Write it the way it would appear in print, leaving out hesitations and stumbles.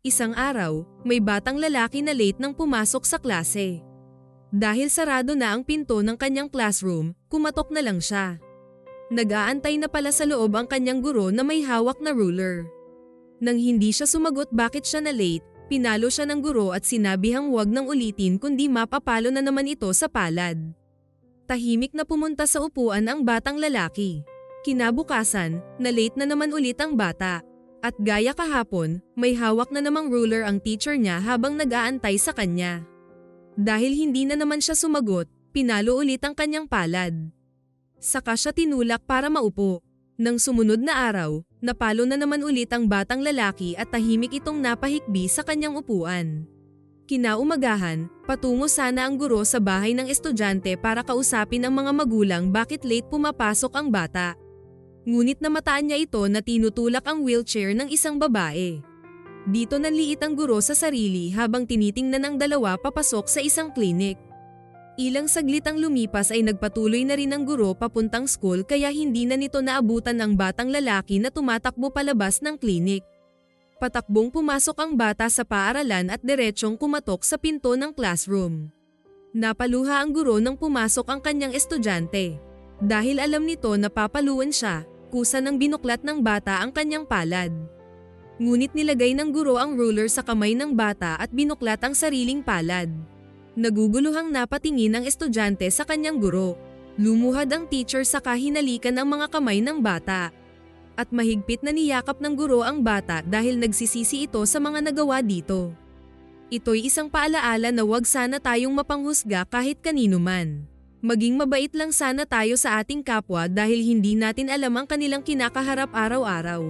Isang araw, may batang lalaki na late nang pumasok sa klase. Dahil sarado na ang pinto ng kanyang classroom, kumatok na lang siya. Nag-aantay na pala sa loob ang kanyang guro na may hawak na ruler. Nang hindi siya sumagot bakit siya na late, pinalo siya ng guro at sinabihang huwag nang ulitin kundi mapapalo na naman ito sa palad. Tahimik na pumunta sa upuan ang batang lalaki. Kinabukasan, na late na naman ulit ang bata. At gaya kahapon, may hawak na namang ruler ang teacher niya habang nag-aantay sa kanya. Dahil hindi na naman siya sumagot, pinalo ulit ang kanyang palad. Saka siya tinulak para maupo. Nang sumunod na araw, napalo na naman ulit ang batang lalaki at tahimik itong napahikbi sa kanyang upuan. Kinaumagahan, patungo sana ang guro sa bahay ng estudyante para kausapin ang mga magulang bakit late pumapasok ang bata. Ngunit namataan niya ito na tinutulak ang wheelchair ng isang babae. Dito nanliit ang guro sa sarili habang tinitingnan ang dalawa papasok sa isang klinik. Ilang saglit ang lumipas ay nagpatuloy na rin ang guro papuntang school kaya hindi na nito naabutan ang batang lalaki na tumatakbo palabas ng klinik. Patakbong pumasok ang bata sa paaralan at diretsyong kumatok sa pinto ng classroom. Napaluha ang guro nang pumasok ang kanyang estudyante. Dahil alam nito na papaluan siya, kusa nang binuklat ng bata ang kanyang palad. Ngunit nilagay ng guro ang ruler sa kamay ng bata at binuklat ang sariling palad. Naguguluhang napatingin ang estudyante sa kanyang guro. Lumuhad ang teacher saka hinalikan ang mga kamay ng bata. At mahigpit na niyakap ng guro ang bata dahil nagsisisi ito sa mga nagawa dito. Ito'y isang paalaala na huwag sana tayong mapanghusga kahit kanino man. Maging mabait lang sana tayo sa ating kapwa dahil hindi natin alam ang kanilang kinakaharap araw-araw.